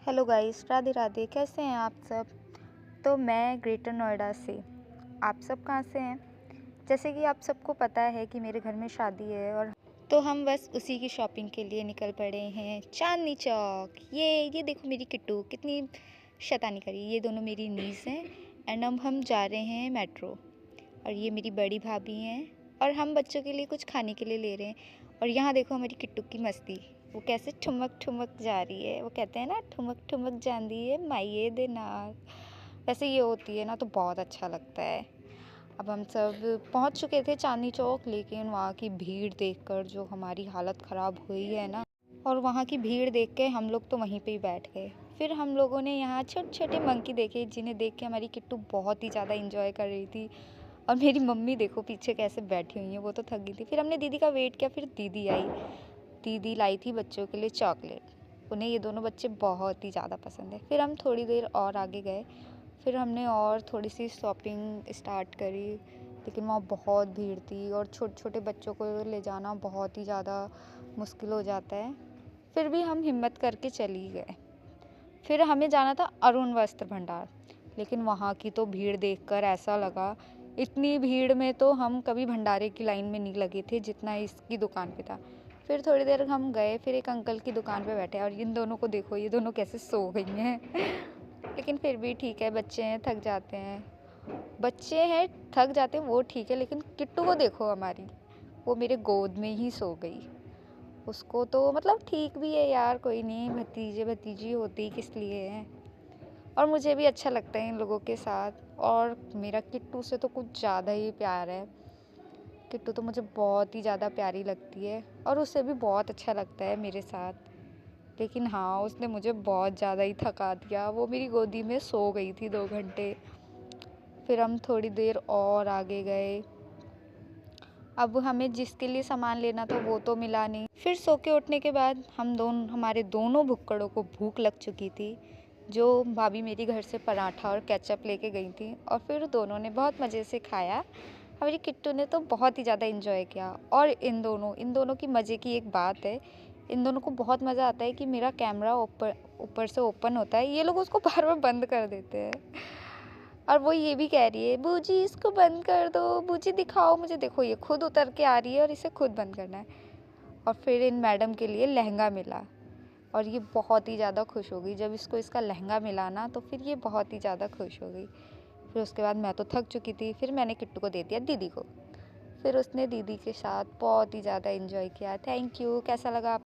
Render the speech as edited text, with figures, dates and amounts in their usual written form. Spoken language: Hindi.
Hello guys, Radhe Radhe. कैसे हैं आप सब? तो मैं ग्रेटर नोएडा से। आप सब कहाँ से हैं? जैसे कि आप सबको पता है कि मेरे घर में शादी है और तो हम बस उसी की शॉपिंग के लिए निकल पड़े हैं चांदनी चौक। ये देखो मेरी किट्टू कितनी शैतानी करी। ये दोनों मेरी नीस हैं एंड अब हम जा रहे हैं मेट्रो। और ये मेरी बड़ी भाभी हैं और हम बच्चों के लिए कुछ खाने के लिए ले रहे हैं। और यहाँ देखो हमारी किट्टू की मस्ती, वो कैसे ठुमक ठुमक जा रही है। वो कहते हैं ना, ठुमक ठुमक जांदी है माइये दे नाल। वैसे ये होती है ना, तो बहुत अच्छा लगता है। अब हम सब पहुँच चुके थे चांदनी चौक, लेकिन वहाँ की भीड़ देखकर जो हमारी हालत ख़राब हुई है ना, और वहाँ की भीड़ देख के हम लोग तो वहीं पे ही बैठ गए। फिर हम लोगों ने यहाँ छोटे छोटे मंकी देखे, जिन्हें देख के हमारी किट्टू बहुत ही ज़्यादा इंजॉय कर रही थी। और मेरी मम्मी देखो पीछे कैसे बैठी हुई हैं, वो तो थक गई थी। फिर हमने दीदी का वेट किया, फिर दीदी आई। दीदी लाई थी बच्चों के लिए चॉकलेट। उन्हें ये दोनों बच्चे बहुत ही ज़्यादा पसंद है। फिर हम थोड़ी देर और आगे गए, फिर हमने और थोड़ी सी शॉपिंग स्टार्ट करी, लेकिन वहाँ बहुत भीड़ थी और छोटे छोटे बच्चों को ले जाना बहुत ही ज़्यादा मुश्किल हो जाता है। फिर भी हम हिम्मत करके चली गए। फिर हमें जाना था अरुण वस्त्र भंडार, लेकिन वहाँ की तो भीड़ देखकर ऐसा लगा, इतनी भीड़ में तो हम कभी भंडारे की लाइन में नहीं लगे थे जितना इसकी दुकान पे था। फिर थोड़ी देर हम गए, फिर एक अंकल की दुकान पे बैठे और इन दोनों को देखो, ये दोनों कैसे सो गई हैं। लेकिन फिर भी ठीक है, बच्चे हैं थक जाते हैं। बच्चे हैं थक जाते हैं वो ठीक है, लेकिन किट्टू को देखो हमारी, वो मेरे गोद में ही सो गई। उसको तो मतलब ठीक भी है यार, कोई नहीं, भतीजे भतीजी होती किस लिए हैं। और मुझे भी अच्छा लगता है इन लोगों के साथ। और मेरा किट्टू से तो कुछ ज़्यादा ही प्यार है। किट्टू तो मुझे बहुत ही ज़्यादा प्यारी लगती है और उसे भी बहुत अच्छा लगता है मेरे साथ। लेकिन हाँ, उसने मुझे बहुत ज़्यादा ही थका दिया। वो मेरी गोदी में सो गई थी 2 घंटे। फिर हम थोड़ी देर और आगे गए। अब हमें जिसके लिए सामान लेना था वो तो मिला नहीं। फिर सो के उठने के बाद हमारे दोनों भुक्कड़ों को भूख लग चुकी थी। जो भाभी मेरी घर से पराठा और केचप लेके गई थी और फिर दोनों ने बहुत मज़े से खाया। हमारी किट्टू ने तो बहुत ही ज़्यादा इन्जॉय किया। और इन दोनों की मज़े की एक बात है, इन दोनों को बहुत मज़ा आता है कि मेरा कैमरा ऊपर ऊपर से ओपन होता है, ये लोग उसको बार बार बंद कर देते हैं। और वो ये भी कह रही है, बूजी इसको बंद कर दो, बूजी दिखाओ मुझे। देखो ये खुद उतर के आ रही है और इसे खुद बंद करना है। और फिर इन मैडम के लिए लहंगा मिला और ये बहुत ही ज़्यादा खुश हो गई। जब इसको इसका लहंगा मिला ना, तो फिर ये बहुत ही ज़्यादा खुश हो गई। फिर उसके बाद मैं तो थक चुकी थी, फिर मैंने किट्टू को दे दिया दीदी को। फिर उसने दीदी के साथ बहुत ही ज़्यादा एंजॉय किया। Thank you. कैसा लगा आप